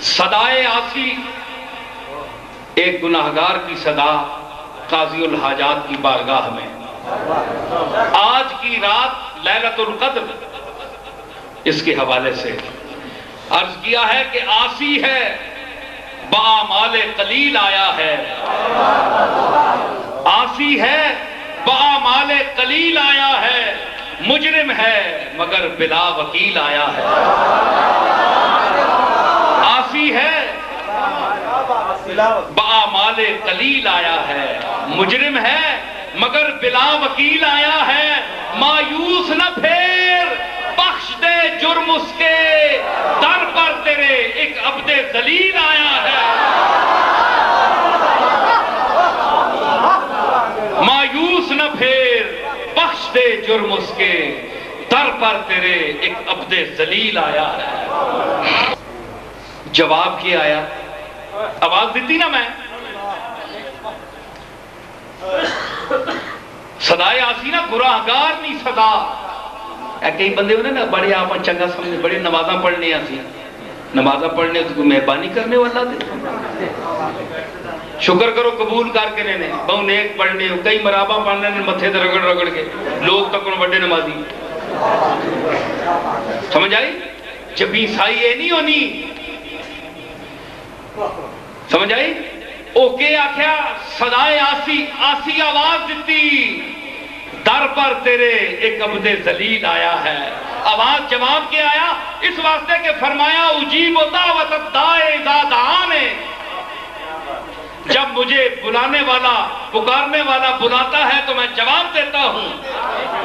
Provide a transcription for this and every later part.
صدائے آسی، ایک گناہگار کی صدا قاضی الحاجات کی بارگاہ میں۔ آج کی رات لیلۃ القدر، اس کے حوالے سے عرض کیا ہے کہ آسی ہے بآمال قلیل آیا ہے، آسی ہے بآمال قلیل آیا ہے، مجرم ہے مگر بلا وکیل آیا ہے۔ آسی ہے بآمال قلیل آیا ہے، مجرم ہے مگر بلا وکیل آیا ہے۔ مایوس نہ پھیر، بخش دے جرم اس کے، در پر تیرے ایک عبد ذلیل آیا ہے۔ مایوس نہ پھیر، بخش دے جرم اس کے، در پر تیرے ایک عبد ذلیل آیا ہے۔ جواب کیا آیا؟ آواز دیتی نا میں، صدائے آسی نا گناہگار نہیں صدا۔ کئی بندے ہونے نا بڑے آپ چنگا سمجھے، بڑے نمازاں پڑھنے آسی، نمازاں پڑھنے تو مہربانی کرنے والا دے، شکر کرو قبول کر کے نے بہو نیک پڑھنے، کئی مرابہ پڑھنے نے متھے تے رگڑ رگڑ کے لوگ تکن بڑے نمازی، سمجھ آئی؟ جب عیسائی یہ نہیں ہونی، سمجھ آئی؟ اوکے آکھیا صدائے آسی، آسی آواز دیتی، در پر تیرے ایک عبد ذلیل آیا ہے۔ آواز جواب کیا آیا؟ اس واسطے کہ فرمایا اجیب دعوت الداعی اذا دعانے، جب مجھے بلانے والا، پکارنے والا بلاتا ہے تو میں جواب دیتا ہوں۔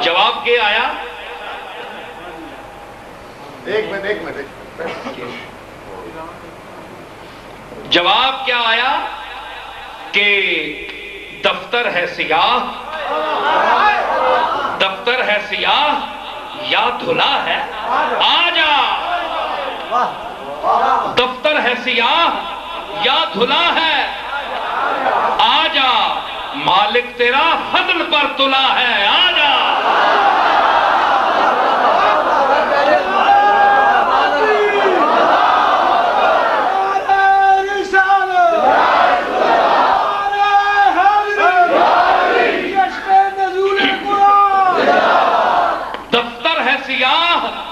جواب کیا آیا؟ ایک منٹ جواب کیا آیا کہ دفتر ہے سیاہ، دفتر ہے سیاہ یا دھلا ہے، آ جا۔ دفتر ہے سیاہ یا دھلا ہے، آ جا، مالک تیرا فضل پر تلا ہے، آ جا۔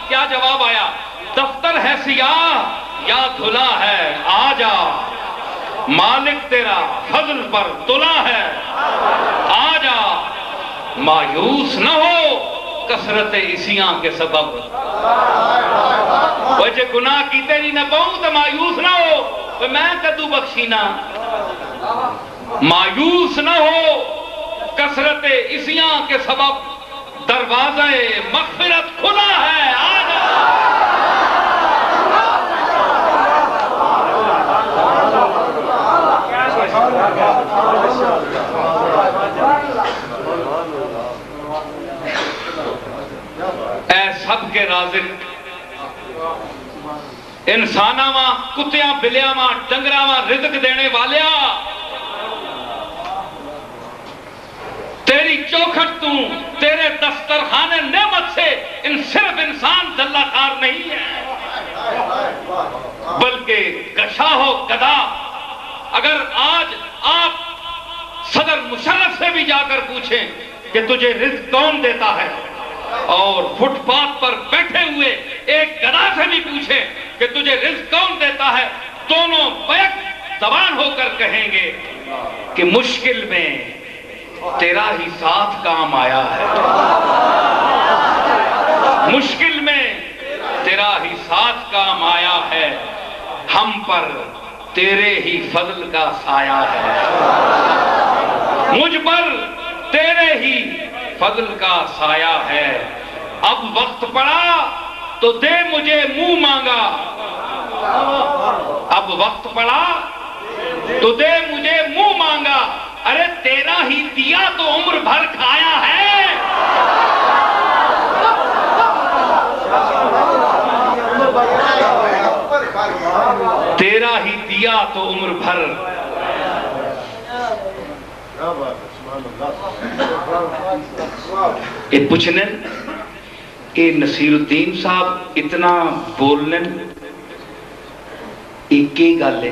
کیا جواب آیا؟ دفتر ہے سیاہ یا دھلا ہے، آ جا، مالک تیرا فضل پر تلا ہے، آ جا، مایوس نہ ہو کثرت اسیاں کے سبب۔ وہ جے گناہ کیتے جی نہ پاؤں تو مایوس نہ ہو، تو میں کدو بخشینا، مایوس نہ ہو کثرت اسیاں کے سبب، دروازہ مغفرت کھلا ہے، آ جا۔ اے سب کے رازق، انساناں ماں، کتیاں بلیاں ماں، ڈنگراں ماں رزق دینے والیا، تیری چوکھٹ تو، تیرے دسترخوان نعمت سے صرف انسان ذلہ خار نہیں ہے، بلکہ گشا ہو گدا۔ اگر آج آپ صدر مشرف سے بھی جا کر پوچھیں کہ تجھے رزق کون دیتا ہے، اور فٹ پاتھ پر بیٹھے ہوئے ایک گدا سے بھی پوچھیں کہ تجھے رزق کون دیتا ہے، دونوں بیک زبان ہو کر کہیں گے کہ مشکل میں تیرا ہی ساتھ کام آیا ہے، مشکل میں تیرا ہی ساتھ کام آیا ہے، ہم پر تیرے ہی فضل کا سایہ ہے، مجھ پر تیرے ہی فضل کا سایہ ہے۔ اب وقت پڑا تو دے مجھے منہ مانگا، اب وقت پڑا تو دے مجھے منہ مانگا، ارے تیرا ہی دیا تو عمر بھر کھایا ہے۔ تیرا ہی دیا تو عمر بھر۔ یہ پوچھنے کہ نصیر الدین صاحب اتنا بولنے، ایک ہی گل ہے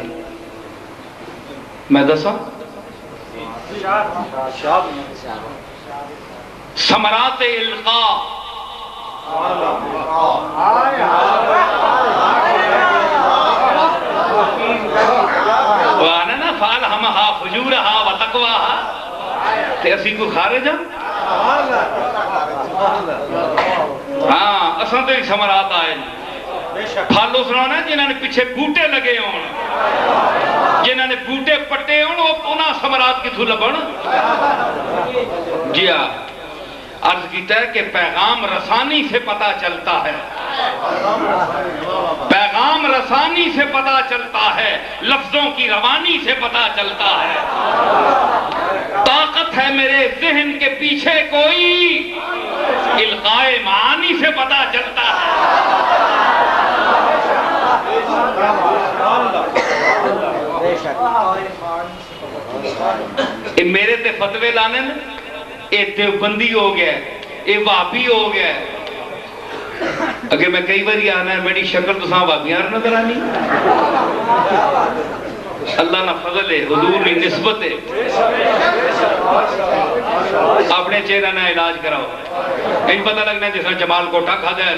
میں دسا ثمرات القاء وانا نا فالہمہا فجورہا وتقواہا تے اسی کو خارج ہاں ہاں اساں تے ثمرات آئے پھل اس نہ جنہاں نے پیچھے بوٹے لگے ہون جنہاں نے بوٹے پٹے ہون وہ انہاں ثمرات کتھوں لبن جی ہاں عرض کیتا ہے کہ پیغام رسانی سے پتہ چلتا ہے پیغام رسانی سے پتہ چلتا ہے لفظوں کی روانی سے پتہ چلتا ہے طاقت ہے میرے ذہن کے پیچھے کوئی القائے معانی سے پتہ چلتا ہے میرے تے فتوے لانے میں اے دیوبندی ہو گیا اے وہابی ہو گیا اگر میں کئی باری آنا ہے میری شکل تو ساں وہابیاں نظر آنی اللہ نہ فضل ہے حضور کی نسبت ہے اپنے چہرہ نہ علاج کراؤ ان پتہ لگنا ہے جیسا جمال کوٹا کھا دیا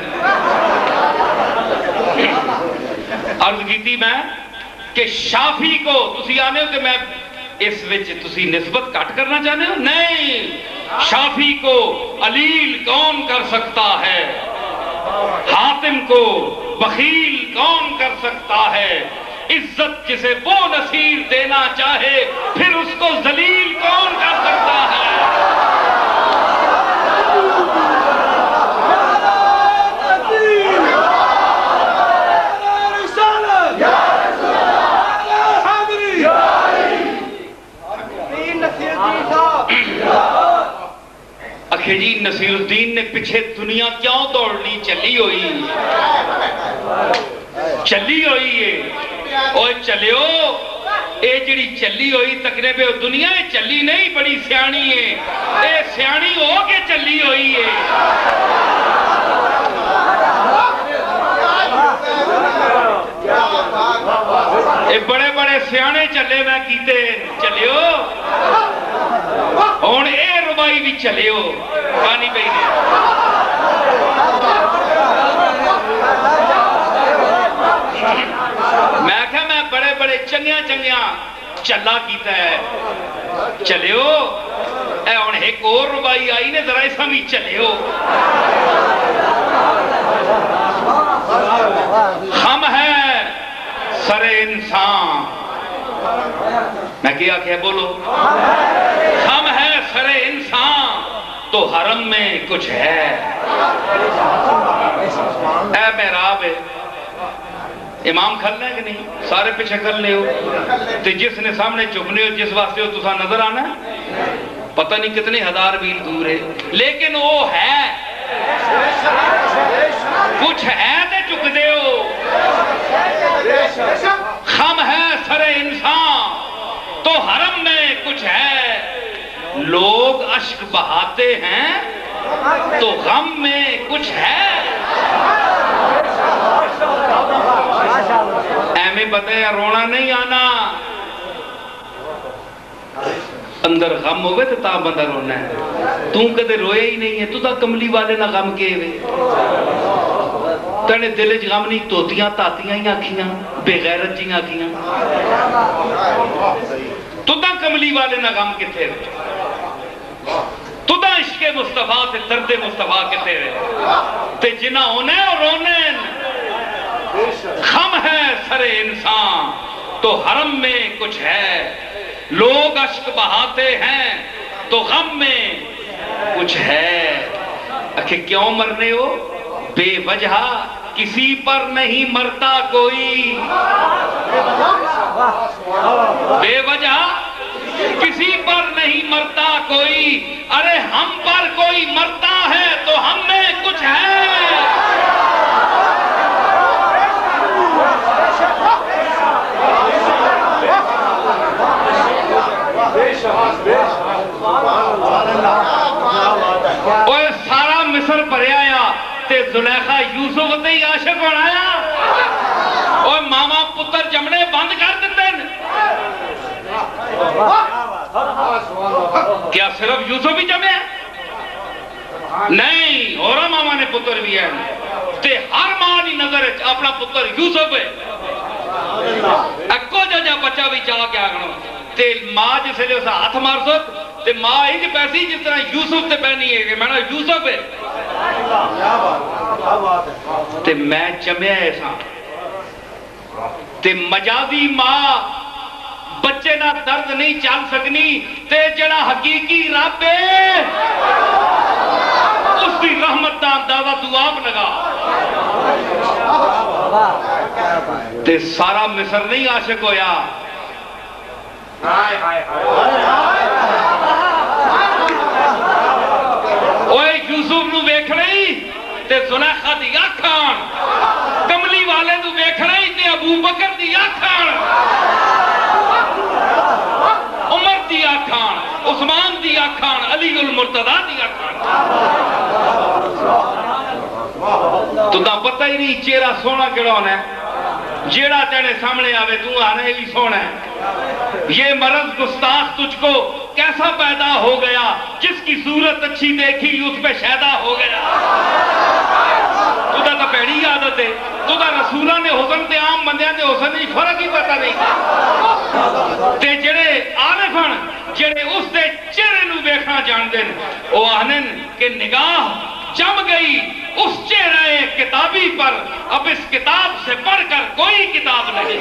عرض کیتی میں کہ شافی کو تسی آنے ہو کہ میں اس وچ تسی نسبت کٹ کرنا چاہنے ہو نہیں شافی کو علیل کون کر سکتا ہے حاتم کو بخیل کون کر سکتا ہے عزت جسے وہ نصیر دینا چاہے پھر اس کو ذلیل کون کر سکتا ہے اکھے جی نصیر الدین نے پیچھے دنیا کیوں دوڑنی چلی ہوئی ہے اوہ چلیو اے جڑی چلی ہوئی تقریب دنیا چلی نہیں بڑی سیانی ہے اے سیانی ہو کے چلی ہوئی ہے اے بڑے بڑے سیانے چلے میں کیتے چلیو ہون اے ربائی بھی چلیو پانی پہ میں کہا میں بڑے بڑے چنگیاں چلا کیتا ہے چلیو اے ہون ایک اور ربائی آئی نے ذرا ایسا بھی چلیو ہم ہے سر انسان میں کیا کہ بولو ہم ہے سر انسان تو حرم میں کچھ ہے اے محراب ہے امام کھلنا ہے کہ نہیں سارے پیچھے کھلنے ہو تو جس نے سامنے چپنے ہو جس واسطے ہو تسا نظر آنا ہے پتہ نہیں کتنے ہزار میل دور ہے لیکن وہ ہے کچھ ہے تے چک دے ہو ہم ہے سر انسان تو حرم میں کچھ ہے لوگ اشک بہاتے ہیں تو غم میں کچھ ہے ایمیں بتایا رونا نہیں آنا اندر غم ہوئے تو تا بندہ رونا ہے تو کدے روئے ہی نہیں ہے تو تا کملی والے نہ غم کے ہوئے تنے دلج غم نہیں توتیاں تاتیاں ہی آکھیاں بے غیرت جی آکھیاں تو تا کملی والے نہ غم کے تھے تو تا عشق مصطفیٰ سے درد مصطفیٰ کے تھے تے جنہ ہونے اور رونے غم ہے سر انسان تو حرم میں کچھ ہے لوگ اشک بہاتے ہیں تو غم میں کچھ ہے اکھے کیوں مرنے ہو بے وجہ کسی پر نہیں مرتا کوئی بے وجہ کسی پر نہیں مرتا کوئی ارے ہم پر کوئی مرتا ہے تو ہم میں کچھ ہے اوہ سارا مصر پر آیا تے زلیخہ یوسف تے ہی عاشق بنایا اوہ ماما پتر جمنے کیا صرف یوسف ہی جمع ہے؟ نہیں، اور ماما نے پتر بھی ہے تے ہر ماں دی نظر اپنا پتر یوسف ہے. اکو جا بچہ بھی چاہ کے آگنو تے ماں جس لئے اسا ہاتھ مار سکت تے ماں ہی پیسی جس طرح یوسف تے پہنی ہے کہ میں نے یوسف ہے تے میں جمعہ ایسا تے مجازی ماں بچے نہ درد نہیں چل سکنی تے جڑا حقیقی رب ہے اس کی رحمت دا اندازہ تو آپ لگا. تے سارا مصر نہیں عاشق ہویا. اوے یوسف نو ویکھ رہی تے زلیخا دی آکھان، کملی والے نو ویکھ رہی تے ابو بکر دی آکھان، عمر دی آکھان، عثمان دی آکھان، علی المرتضی دی آکھان. تو دا پتہ ہی نہیں چہرہ سونا کیڑا ہونا ہے. جیڑا تیرے سامنے آوے تو آنے بھی سونا ہے. یہ مرض گستاخ تجھ کو کیسا پیدا ہو گیا؟ جس کی صورت اچھی دیکھی اس پہ شیدا ہو گیا. تو دا پیڑی عادت ہے. تو دا رسولہ نے حسن تے عام بندیاں دے حسن نہیں فرق ہی پتا نہیں. تے جڑے عارفن جڑے اس دے چہرے نو ویکھنا جان دین او آنن کہ نگاہ جم گئی اس چہرے کتابی پر. اب اس کتاب سے پڑھ کر کوئی کتاب نہیں.